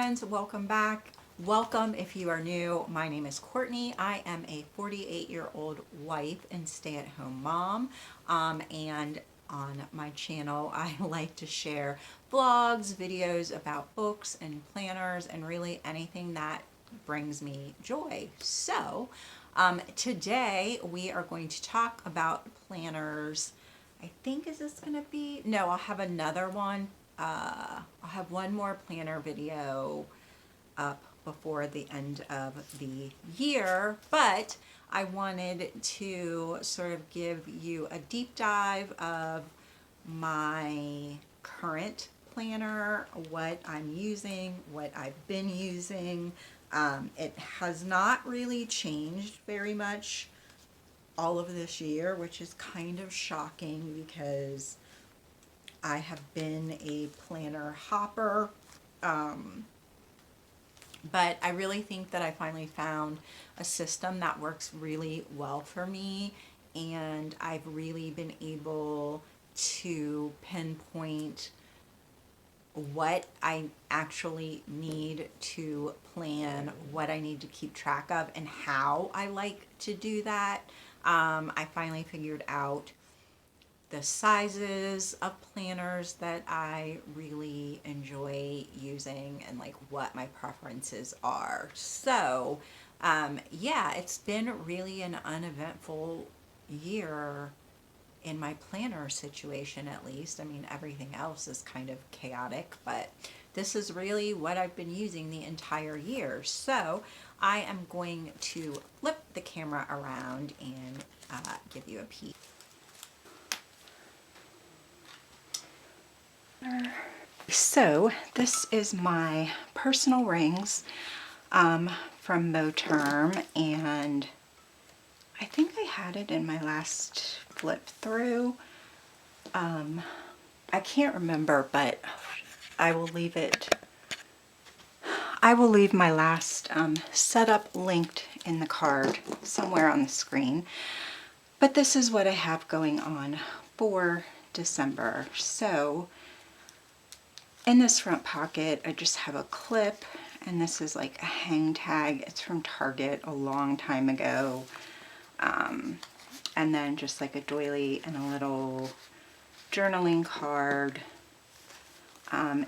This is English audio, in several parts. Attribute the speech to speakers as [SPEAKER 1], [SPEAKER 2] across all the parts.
[SPEAKER 1] friends, welcome back. Welcome if you are new. My name is Courtney. I am a 48-year-old wife and stay-at-home mom. And on my channel, I like to share vlogs, videos about books and planners and really anything that brings me joy. So today we are going to talk about planners. I think, is this going to be? No, I'll have another one. I'll have one more planner video up before the end of the year, but I wanted to sort of give you a deep dive of my current planner, what I'm using, what I've been using. It has not really changed very much all of this year, which is kind of shocking because I have been a planner hopper, but I really think that I finally found a system that works really well for me, and I've really been able to pinpoint what I actually need to plan, what I need to keep track of, and how I like to do that. I finally figured out the sizes of planners that I really enjoy using and like what my preferences are. So yeah, it's been really an uneventful year in my planner situation, at least. I mean, everything else is kind of chaotic, but this is really what I've been using the entire year. So I am going to flip the camera around and give you a peek. So this is my personal rings from Moterm, and I think I had it in my last flip through. I can't remember, but I will leave it. I will leave my last setup linked in the card somewhere on the screen. But this is what I have going on for December. So in this front pocket, I just have a clip, and this is like a hang tag. It's from Target a long time ago. And then just like a doily and a little journaling card.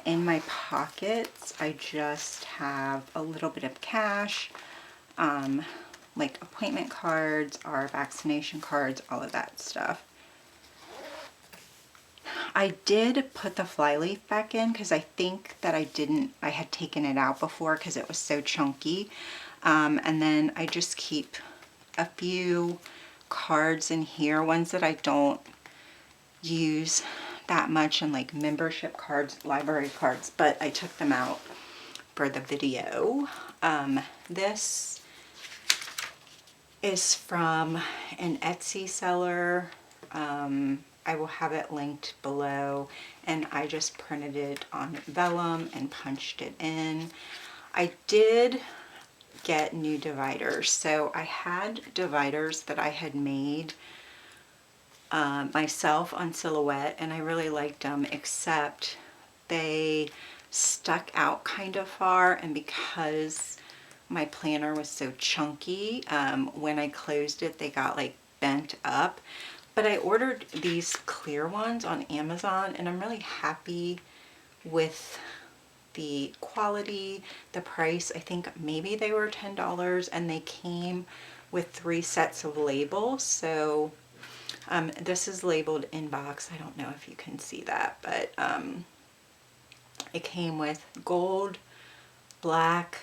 [SPEAKER 1] In my pockets, I just have a little bit of cash, like appointment cards, our vaccination cards, all of that stuff. I did put the flyleaf back in because I think that I had taken it out before because it was so chunky. And then I just keep a few cards in here, ones that I don't use that much, and like membership cards, library cards, but I took them out for the video. This is from an Etsy seller. I will have it linked below, and I just printed it on vellum and punched it in. I did get new dividers. So I had dividers that I had made myself on Silhouette, and I really liked them, except they stuck out kind of far, and because my planner was so chunky, when I closed it, they got like bent up. But I ordered these clear ones on Amazon, and I'm really happy with the quality, the price. I think maybe they were $10, and they came with 3 sets of labels. So this is labeled inbox. I don't know if you can see that, but it came with gold, black,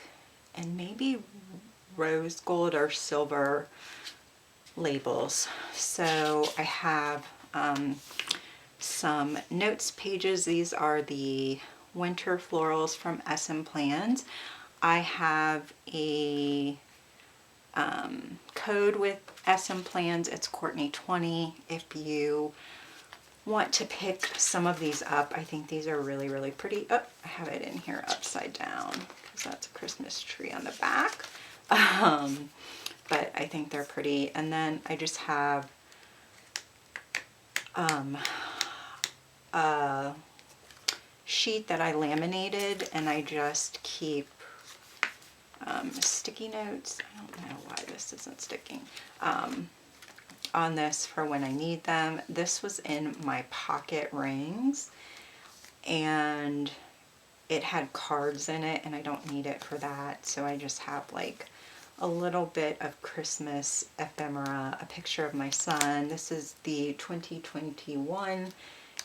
[SPEAKER 1] and maybe rose gold or silver labels. So I have some notes pages. These are the winter florals from SM Plans. I have a code with SM Plans. It's Courtney 20. If you want to pick some of these up, I think these are really, really pretty. Oh, I have it in here upside down because that's a Christmas tree on the back. But I think they're pretty. And then I just have sheet that I laminated, and I just keep sticky notes. I don't know why this isn't sticking. On this for when I need them. This was in my pocket rings, and it had cards in it, and I don't need it for that, so I just have like a little bit of Christmas ephemera, a picture of my son. This is the 2021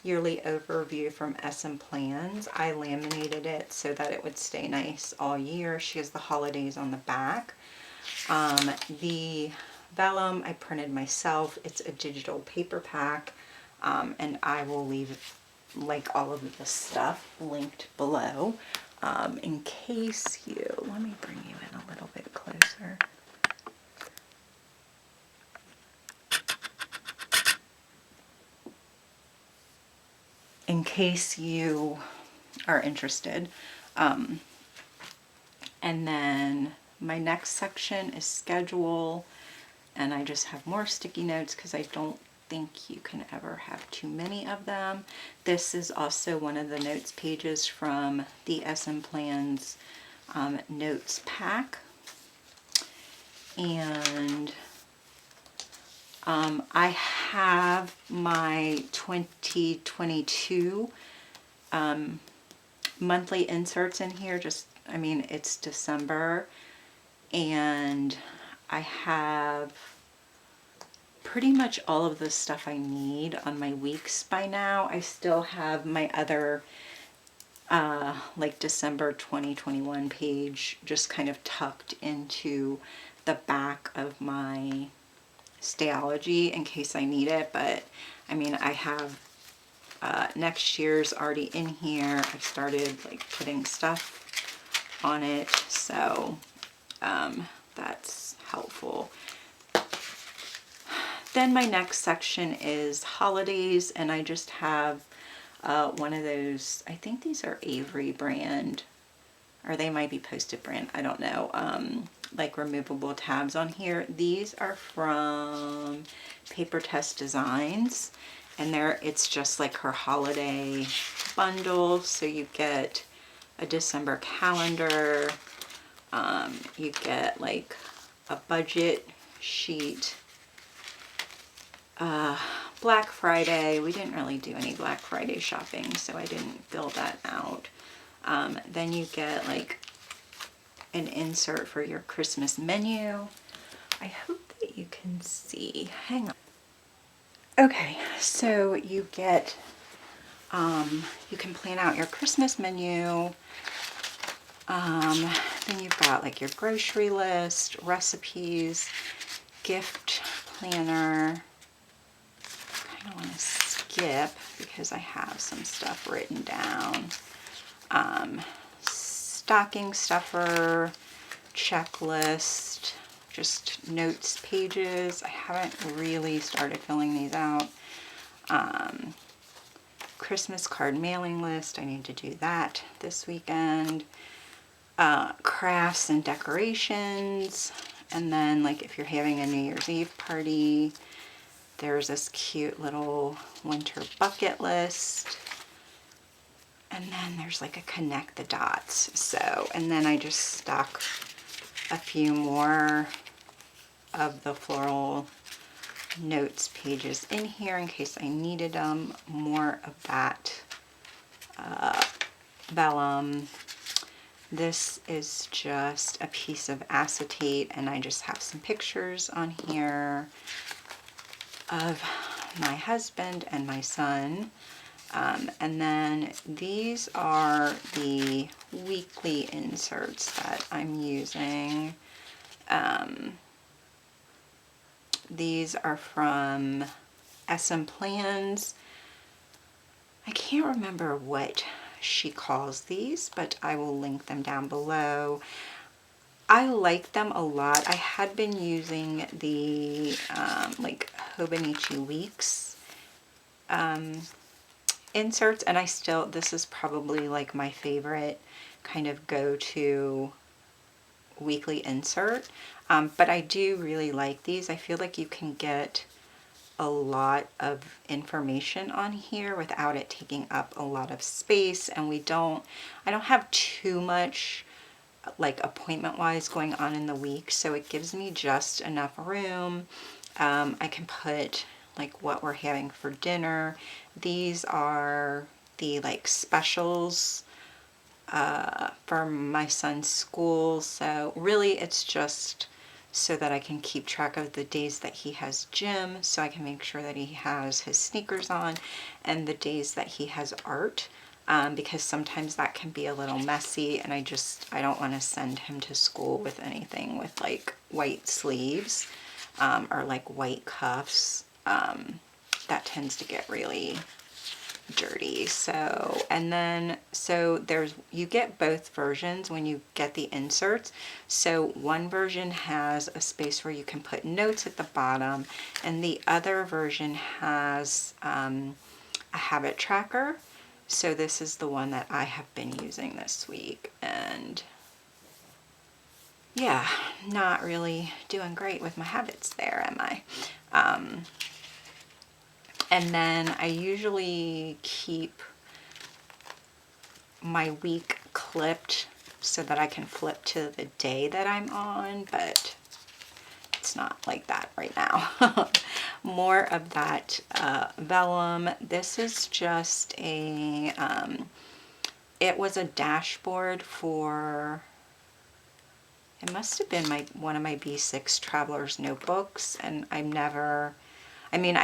[SPEAKER 1] yearly overview from SM Plans. I laminated it so that it would stay nice all year. She has the holidays on the back. The vellum I printed myself. It's a digital paper pack, and I will leave like all of this stuff linked below in case you, let me bring you in a little bit closer. In case you are interested. And then my next section is schedule, and I just have more sticky notes because I don't think you can ever have too many of them. This is also one of the notes pages from the SM Plans notes pack. And I have my 2022 monthly inserts in here. Just, I mean, it's December, and I have pretty much all of the stuff I need on my weeks by now. I still have my other like December 2021 page just kind of tucked into the back of my Stalogy in case I need it, but I mean, I have next year's already in here. I've started like putting stuff on it, so that's helpful. Then my next section is holidays, and I just have one of those, I think these are Avery brand, or they might be Post-it brand, I don't know, like removable tabs on here. These are from Paper Test Designs, and it's just like her holiday bundle. So you get a December calendar, you get like a budget sheet, Black Friday. We didn't really do any Black Friday shopping, so I didn't fill that out. Then you get like an insert for your Christmas menu. I hope that you can see. Hang on. Okay, so you get, you can plan out your Christmas menu. Then you've got like your grocery list, recipes, gift planner. I kind of want to skip because I have some stuff written down. Stocking stuffer, checklist, just notes pages. I haven't really started filling these out. Christmas card mailing list. I need to do that this weekend. Crafts and decorations. And then like if you're having a New Year's Eve party, there's this cute little winter bucket list. And then there's like a connect the dots. So, and then I just stuck a few more of the floral notes pages in here in case I needed them. More of that vellum. This is just a piece of acetate, and I just have some pictures on here of my husband and my son. And then these are the weekly inserts that I'm using. These are from SM Plans. I can't remember what she calls these, but I will link them down below. I like them a lot. I had been using the like Hobonichi Weeks inserts, and I still, this is probably like my favorite kind of go-to weekly insert, but I do really like these. I feel like you can get a lot of information on here without it taking up a lot of space, and I don't have too much like appointment wise going on in the week, so it gives me just enough room. I can put like what we're having for dinner. These are the like specials for my son's school, so really it's just so that I can keep track of the days that he has gym, so I can make sure that he has his sneakers on, and the days that he has art, because sometimes that can be a little messy, and I don't want to send him to school with anything with like white sleeves or like white cuffs. That tends to get really dirty. So, and then you get both versions when you get the inserts. So one version has a space where you can put notes at the bottom, and the other version has a habit tracker. So this is the one that I have been using this week, and yeah, not really doing great with my habits there, am I? And then I usually keep my week clipped so that I can flip to the day that I'm on, but it's not like that right now. More of that vellum. This is just a, it was a dashboard for, it must have been one of my B6 Traveler's notebooks, and I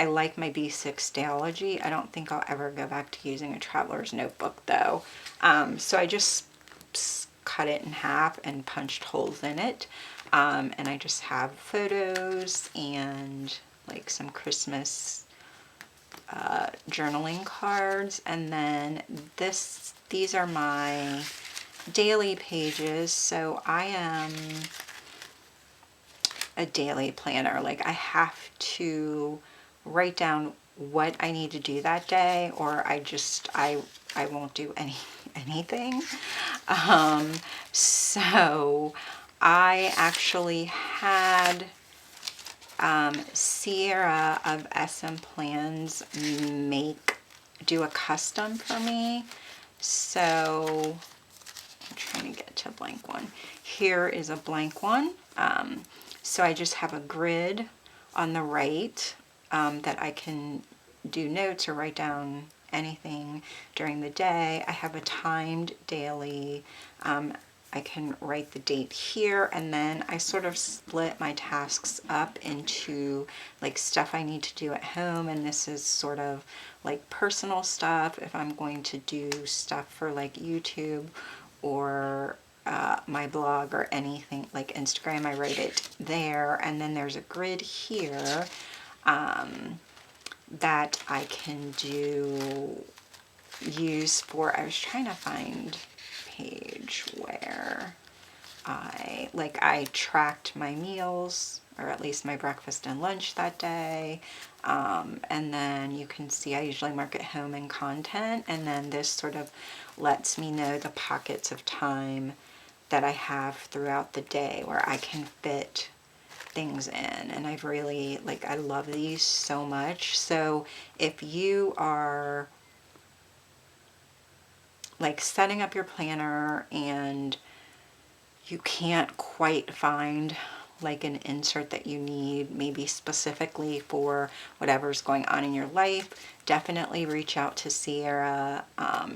[SPEAKER 1] like my B6 Stalogy. I don't think I'll ever go back to using a Traveler's notebook though. So I just cut it in half and punched holes in it. And I just have photos and like some Christmas journaling cards. And then these are my daily pages. So I am a daily planner. Like I have to write down what I need to do that day, or I won't do anything. So I actually had Sierra of SM Plans do a custom for me. So I'm trying to get to a blank one. Here is a blank one. So I just have a grid on the right that I can do notes or write down anything during the day. I have a timed daily. I can write the date here, and then I sort of split my tasks up into like stuff I need to do at home, and this is sort of like personal stuff if I'm going to do stuff for like YouTube or my blog or anything like Instagram. I write it there, and then there's a grid here that I can use for, I was trying to find a page where I tracked my meals, or at least my breakfast and lunch that day. And then you can see I usually mark it home and content, and then this sort of lets me know the pockets of time that I have throughout the day where I can fit things in. And I've really, I love these so much. So if you are setting up your planner and you can't quite find an insert that you need, maybe specifically for whatever's going on in your life, definitely reach out to Sierra.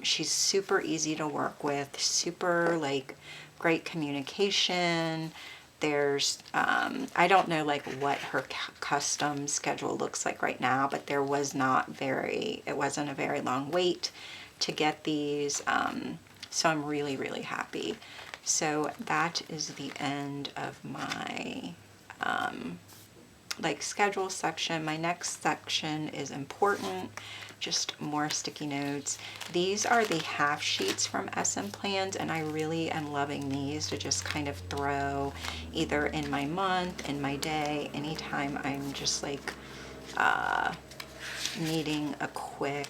[SPEAKER 1] She's super easy to work with, super great communication. There's, I don't know what her custom schedule looks like right now, but it wasn't a very long wait to get these. So I'm really, really happy. So that is the end of my schedule section. My next section is important, just more sticky notes. These are the half sheets from SM Plans, and I really am loving these to just kind of throw either in my month, in my day, anytime I'm just needing a quick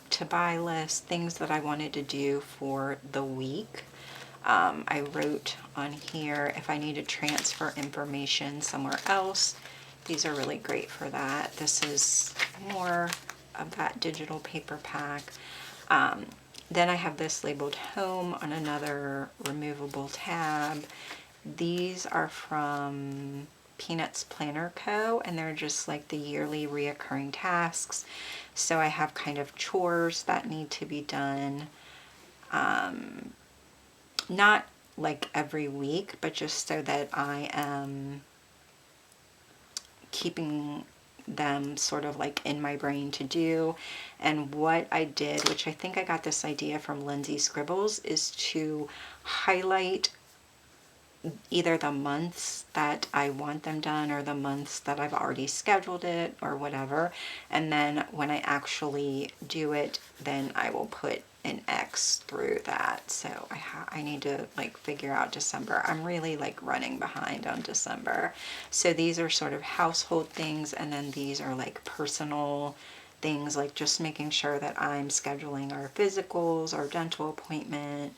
[SPEAKER 1] to buy list, things that I wanted to do for the week. I wrote on here if I need to transfer information somewhere else. These are really great for that. This is more of that digital paper pack. Then I have this labeled home on another removable tab. These are from Peanuts Planner Co. and they're just like the yearly reoccurring tasks. So I have kind of chores that need to be done. Not like every week, but just so that I am keeping them sort of like in my brain to do. And what I did, which I think I got this idea from Lindsay Scribbles, is to highlight either the months that I want them done or the months that I've already scheduled it or whatever. And then when I actually do it, then I will put an X through that. So I need to like figure out December. I'm really like running behind on December. So these are sort of household things, and then these are like personal things, like just making sure that I'm scheduling our physicals, our dental appointment,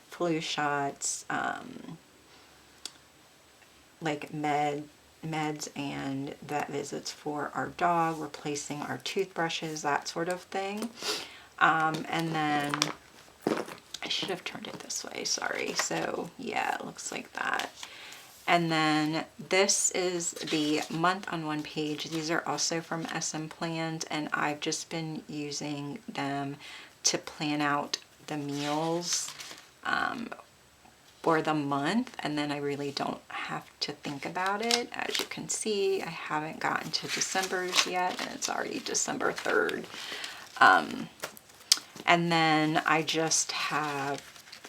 [SPEAKER 1] flu shots, like meds and vet visits for our dog, replacing our toothbrushes, that sort of thing. And then I should have turned it this way, sorry. So yeah, it looks like that. And then this is the month on one page. These are also from SM Plans, and I've just been using them to plan out the meals for the month, and then I really don't have to think about it. As you can see, I haven't gotten to December's yet, and it's already December 3rd. And then I just have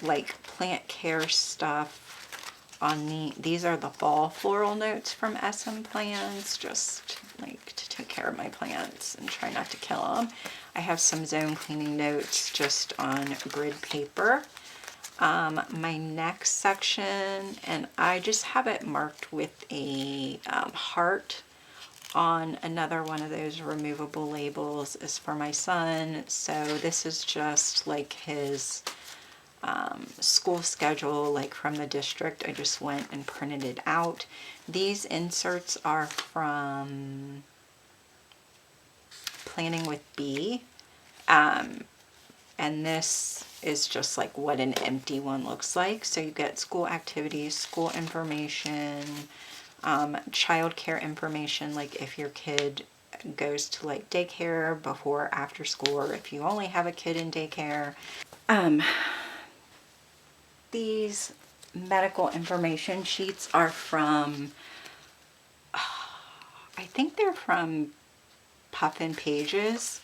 [SPEAKER 1] like plant care stuff on these are the fall floral notes from SM Plans, just like to take care of my plants and try not to kill them. I have some zone cleaning notes just on grid paper. My next section, and I just have it marked with a heart on another one of those removable labels, is for my son. So this is just like his school schedule, like from the district. I just went and printed it out. These inserts are from Planning with B. And this is just like what an empty one looks like. So you get school activities, school information, child care information, like if your kid goes to like daycare before, after school, or if you only have a kid in daycare. These medical information sheets are from, I think they're from Puffin Pages,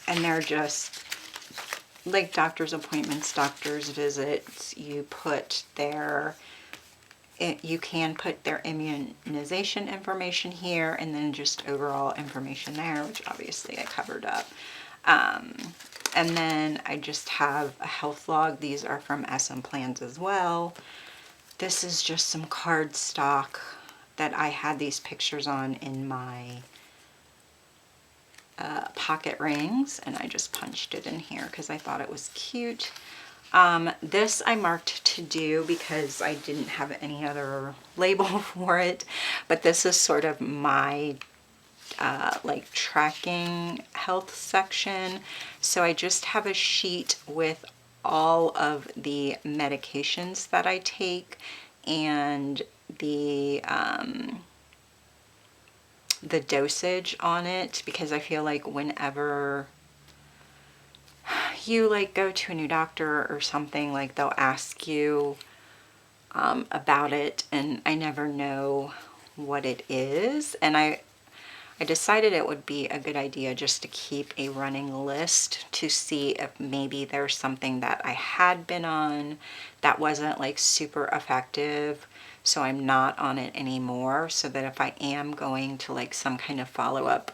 [SPEAKER 1] and they're just like doctor's appointments, doctor's visits. You put their, you can put their immunization information here, and then just overall information there, which obviously I covered up. And then I just have a health log. These are from SM Plans as well. This is just some card stock that I had these pictures on in my pocket rings, and I just punched it in here because I thought it was cute. This I marked to do because I didn't have any other label for it, but this is sort of my like tracking health section. So I just have a sheet with all of the medications that I take and the dosage on it, because I feel like whenever you like go to a new doctor or something, like they'll ask you about it, and I never know what it is. And I decided it would be a good idea just to keep a running list to see if maybe there's something that I had been on that wasn't like super effective, so I'm not on it anymore, so that if I am going to like some kind of follow-up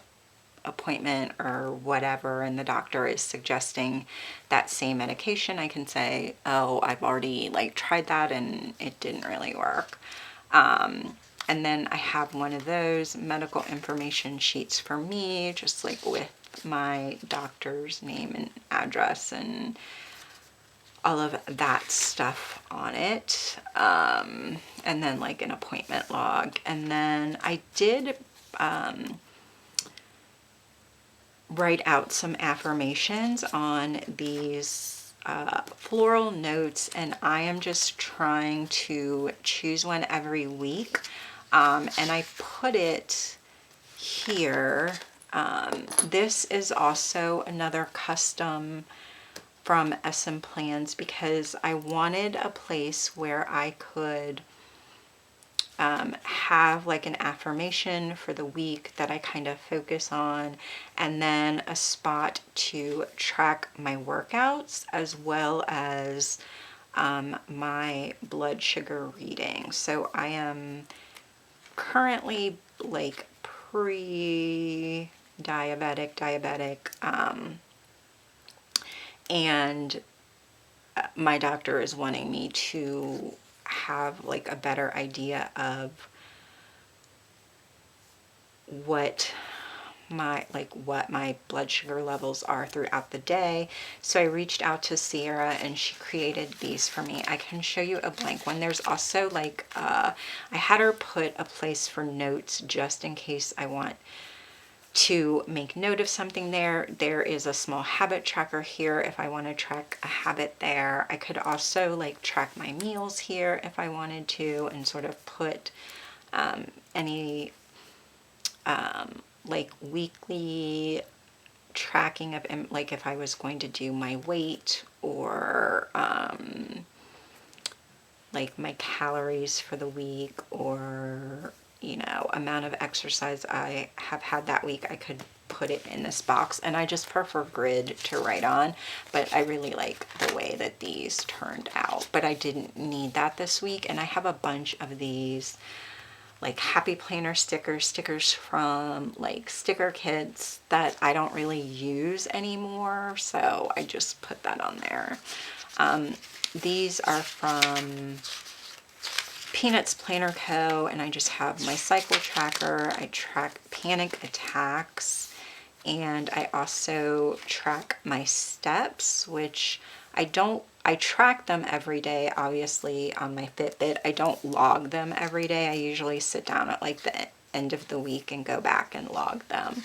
[SPEAKER 1] appointment or whatever, and the doctor is suggesting that same medication, I can say, oh, I've already like tried that and it didn't really work. And then I have one of those medical information sheets for me, just like with my doctor's name and address and all of that stuff on it. And then like an appointment log. And then I did write out some affirmations on these floral notes, and I am just trying to choose one every week. And I put it here. This is also another custom from SM Plans because I wanted a place where I could have like an affirmation for the week that I kind of focus on, and then a spot to track my workouts as well as my blood sugar reading. So I am currently like diabetic, and my doctor is wanting me to have like a better idea of what my blood sugar levels are throughout the day. So I reached out to Sierra and she created these for me. I can show you a blank one. There's also like I had her put a place for notes just in case I want to make note of something there. There is a small habit tracker here if I want to track a habit there. I could also like track my meals here if I wanted to, and sort of put any like weekly tracking of like if I was going to do my weight or like my calories for the week, or you know, amount of exercise I have had that week. I could put it in this box, and I just prefer grid to write on, but I really like the way that these turned out. But I didn't need that this week, and I have a bunch of these like happy planner stickers from like sticker kits that I don't really use anymore, so I just put that on there. These are from Peanuts Planner Co., and I just have my cycle tracker. I track panic attacks, and I also track my steps, which I track them every day, obviously, on my Fitbit. I don't log them every day. I usually sit down at like the end of the week and go back and log them.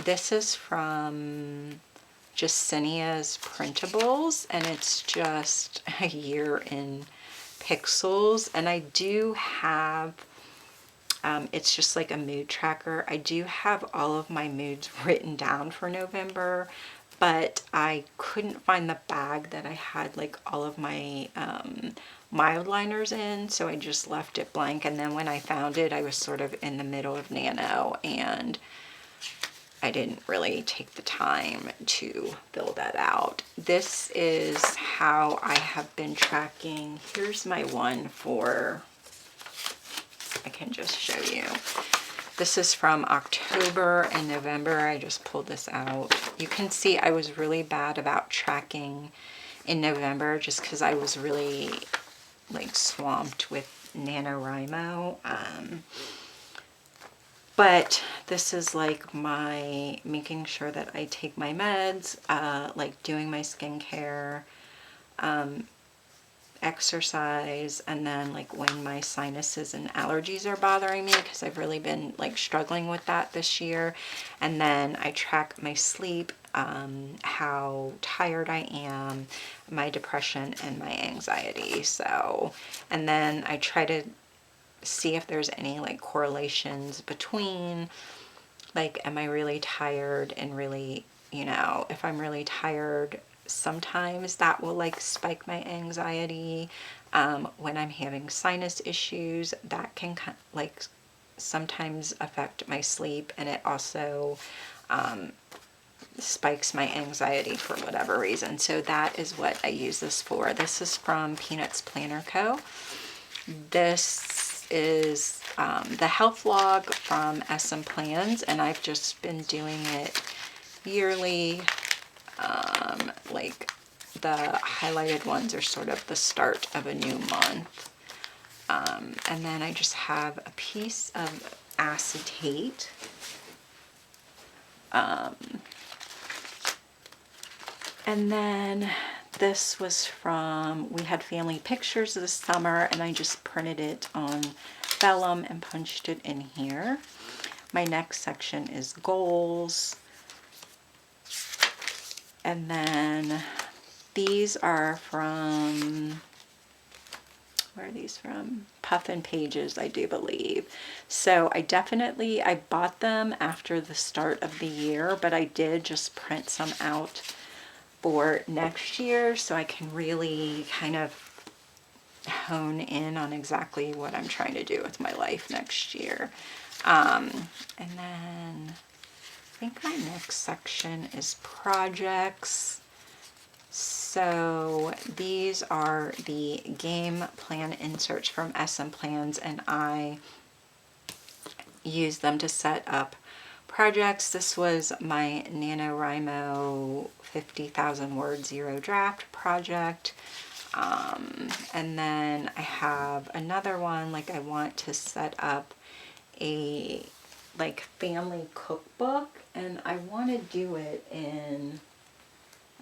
[SPEAKER 1] This is from Justinia's Printables, and it's just a year in pixels. And I do have it's just like a mood tracker. I do have all of my moods written down for November, but I couldn't find the bag that I had like all of my mild liners in, so I just left it blank. And then when I found it, I was sort of in the middle of Nano, and I didn't really take the time to fill that out. This is how I have been tracking. Here's my one for, I can just show you. This is from October and November. I just pulled this out. You can see I was really bad about tracking in November just because I was really like swamped with NaNoWriMo. But this is like my making sure that I take my meds, like doing my skincare, exercise, and then like when my sinuses and allergies are bothering me, because I've really been like struggling with that this year. And then I track my sleep, how tired I am, my depression, and my anxiety. So, and then I try to see if there's any like correlations between like, am I really tired, and really, you know, if I'm really tired, sometimes that will like spike my anxiety. When I'm having sinus issues, that can like sometimes affect my sleep, and it also spikes my anxiety for whatever reason. So that is what I use this for. This is from Peanuts Planner Co. This is the health log from SM Plans, and I've just been doing it yearly. Like the highlighted ones are sort of the start of a new month. And then I just have a piece of acetate. And then this was from, we had family pictures this summer, and I just printed it on vellum and punched it in here. My next section is goals. And then these are from, where are these from? Puffin Pages, I do believe. So I bought them after the start of the year, but I did just print some out for next year so I can really kind of hone in on exactly what I'm trying to do with my life next year. And then I think my next section is projects. So these are the game plan inserts from SM Plans, and I use them to set up projects. This was my NaNoWriMo 50,000 word zero draft project. And then I have another one, like I want to set up a like family cookbook, and I want to do it in,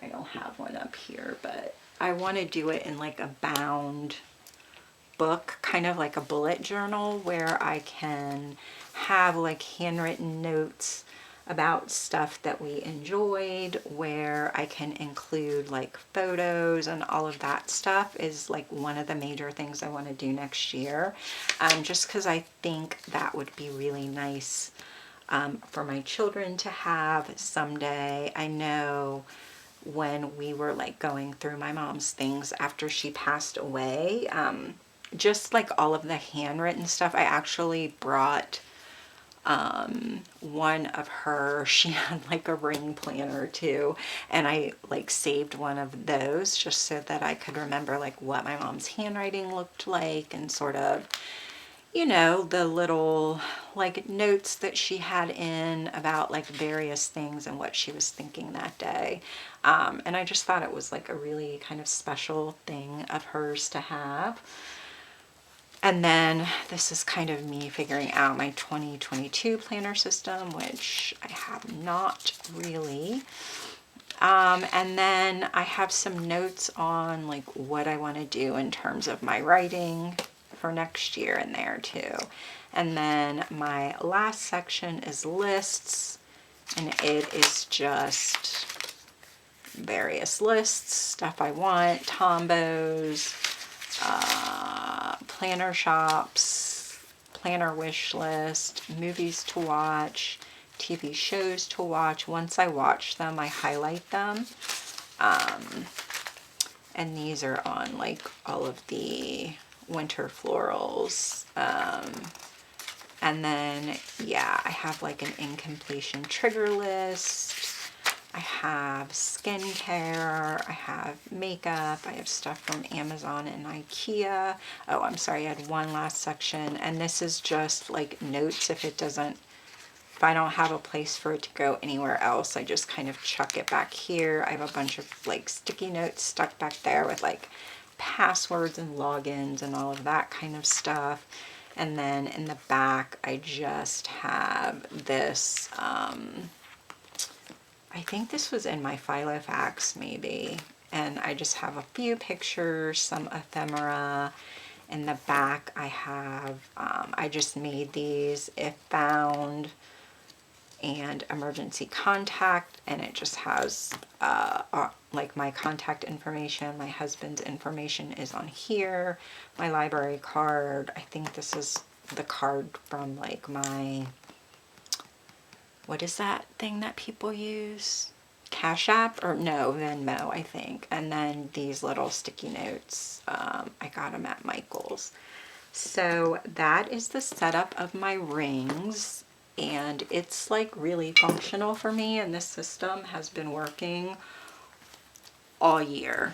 [SPEAKER 1] I don't have one up here, but I want to do it in like a bound book, kind of like a bullet journal, where I can have like handwritten notes about stuff that we enjoyed, where I can include like photos and all of that stuff is like one of the major things I want to do next year, just because I think that would be really nice for my children to have someday. I know when we were like going through my mom's things after she passed away, just like all of the handwritten stuff, I actually brought one of her, she had like a ring planner too, and I like saved one of those just so that I could remember like what my mom's handwriting looked like, and sort of, you know, the little like notes that she had in about like various things and what she was thinking that day. And I just thought it was like a really kind of special thing of hers to have. And then this is kind of me figuring out my 2022 planner system, which I have not really. And then I have some notes on like what I want to do in terms of my writing for next year in there too. And then my last section is lists, and it is just various lists, stuff I want, Tombos, planner shops, planner wish list, movies to watch, TV shows to watch. Once I watch them, I highlight them. And these are on like all of the winter florals. And then, yeah, I have like an incompletion trigger list. I have skincare, I have makeup, I have stuff from Amazon and IKEA. Oh, I'm sorry, I had one last section, and this is just like notes if I don't have a place for it to go anywhere else, I just kind of chuck it back here. I have a bunch of like sticky notes stuck back there with like passwords and logins and all of that kind of stuff. And then in the back, I just have this, I think this was in my Filofax maybe, and I just have a few pictures, some ephemera. In the back I have, I just made these if found and emergency contact, and it just has like my contact information. My husband's information is on here, my library card. I think this is the card from like my, what is that thing that people use? Cash App, or no, Venmo, I think. And then these little sticky notes, I got them at Michael's. So that is the setup of my rings, and it's like really functional for me, and this system has been working all year.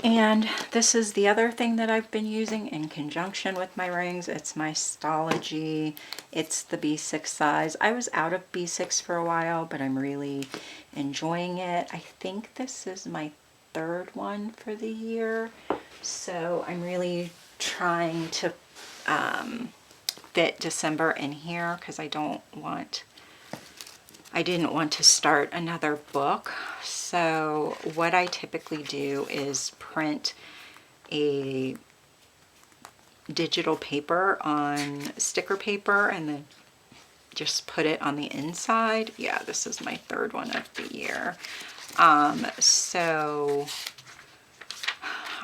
[SPEAKER 1] And this is the other thing that I've been using in conjunction with my rings. It's my Stalogy. It's the B6 size. I was out of B6 for a while, but I'm really enjoying it. I think this is my third one for the year. So I'm really trying to fit December in here because I don't want I didn't want to start another book. So what I typically do is print a digital paper on sticker paper and then just put it on the inside. Yeah, this is my third one of the year. So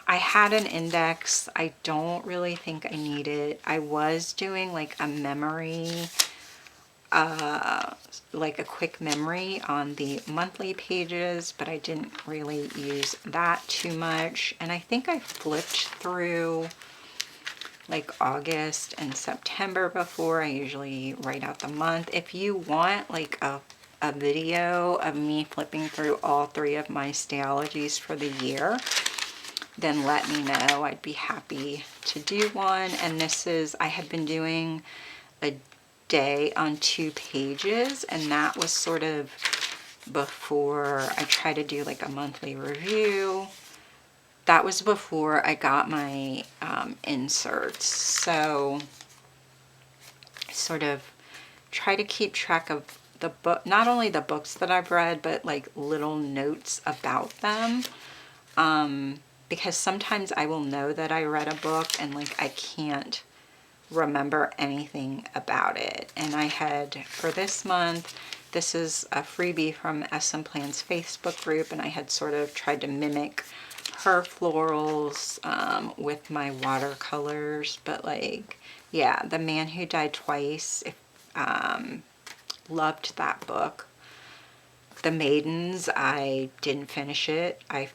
[SPEAKER 1] I had an index. I don't really think I need it. I was doing like a memory, like a quick memory on the monthly pages, but I didn't really use that too much. And I think I flipped through like August and September before. I usually write out the month. If you want like a video of me flipping through all 3 of my Stalogies for the year, then let me know. I'd be happy to do one. And this is, I had been doing a day on 2 pages, and that was sort of before I try to do like a monthly review. That was before I got my inserts. So sort of try to keep track of the book, not only the books that I've read, but like little notes about them. Because sometimes I will know that I read a book and like I can't remember anything about it. And I had, for this month, this is a freebie from SM Plan's Facebook group, and I had sort of tried to mimic her florals with my watercolors. But like, yeah, The Man Who Died Twice, loved that book. The Maidens, I didn't finish it. I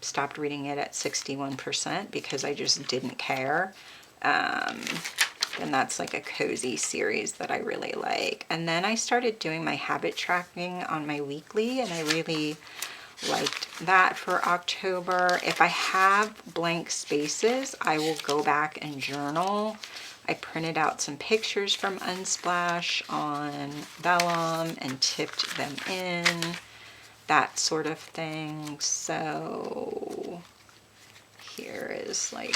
[SPEAKER 1] stopped reading it at 61% because I just didn't care. And that's like a cozy series that I really like. And then I started doing my habit tracking on my weekly, and I really liked that for October. If I have blank spaces, I will go back and journal. I printed out some pictures from Unsplash on vellum and tipped them in, that sort of thing. So here is like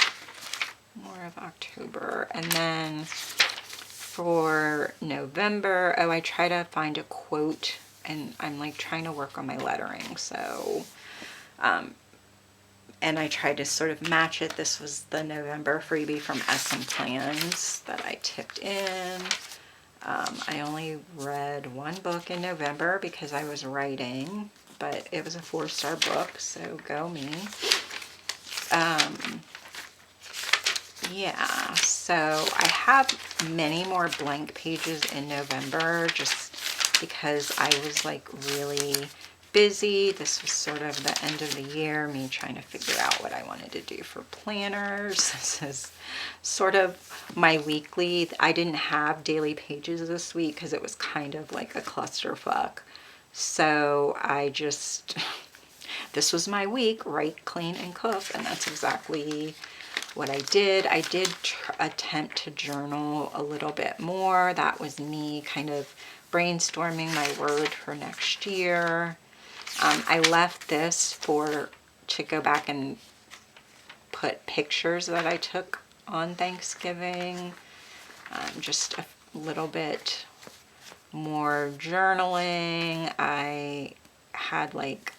[SPEAKER 1] more of October. And then for November, oh, I try to find a quote, and I'm like trying to work on my lettering. So, and I tried to sort of match it. This was the November freebie from SM Plans that I tipped in. I only read 1 book in November because I was writing, but it was a 4-star book, so go me. Yeah, so I have many more blank pages in November just because I was like really busy. This was sort of the end of the year, me trying to figure out what I wanted to do for planners. This is sort of my weekly. I didn't have daily pages this week because it was kind of like a clusterfuck. So I just, this was my week, write, clean, and cook, and that's exactly what I did. I did attempt to journal a little bit more. That was me kind of brainstorming my word for next year. I left this to go back and put pictures that I took on Thanksgiving. Just a little bit more journaling. I had like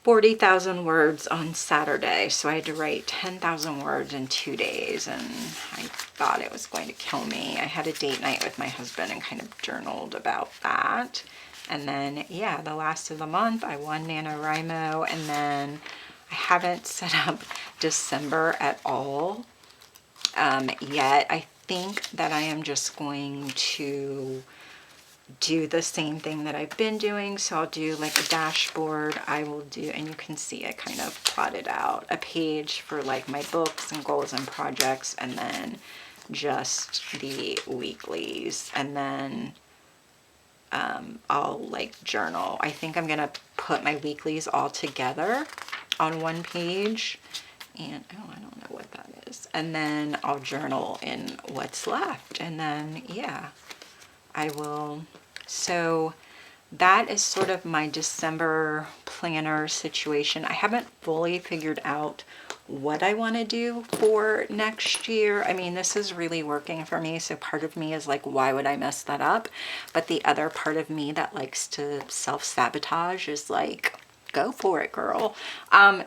[SPEAKER 1] 40,000 words on Saturday, so I had to write 10,000 words in 2 days, and I thought it was going to kill me. I had a date night with my husband and kind of journaled about that. And then, yeah, the last of the month, I won NaNoWriMo, and then I haven't set up December at all yet. I think that I am just going to do the same thing that I've been doing. So I'll do like a dashboard. I will do, and you can see I kind of plotted out a page for like my books and goals and projects, and then just the weeklies, and then I'll like journal. I think I'm gonna put my weeklies all together on one page, and oh, I don't know what that is, and then I'll journal in what's left, and then yeah, I will. So that is sort of my December planner situation. I haven't fully figured out what I want to do for next year. I mean, this is really working for me, so part of me is like, why would I mess that up? But the other part of me that likes to self-sabotage is like, go for it, girl.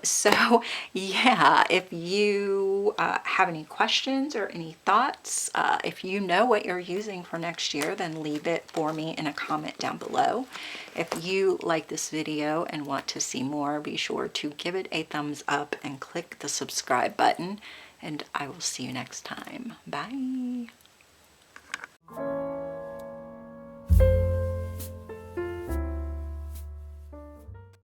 [SPEAKER 1] So yeah, if you have any questions or any thoughts, if you know what you're using for next year, then leave it for me in a comment down below. If you like this video and want to see more, be sure to give it a thumbs up and click the subscribe button, and I will see you next time. Bye.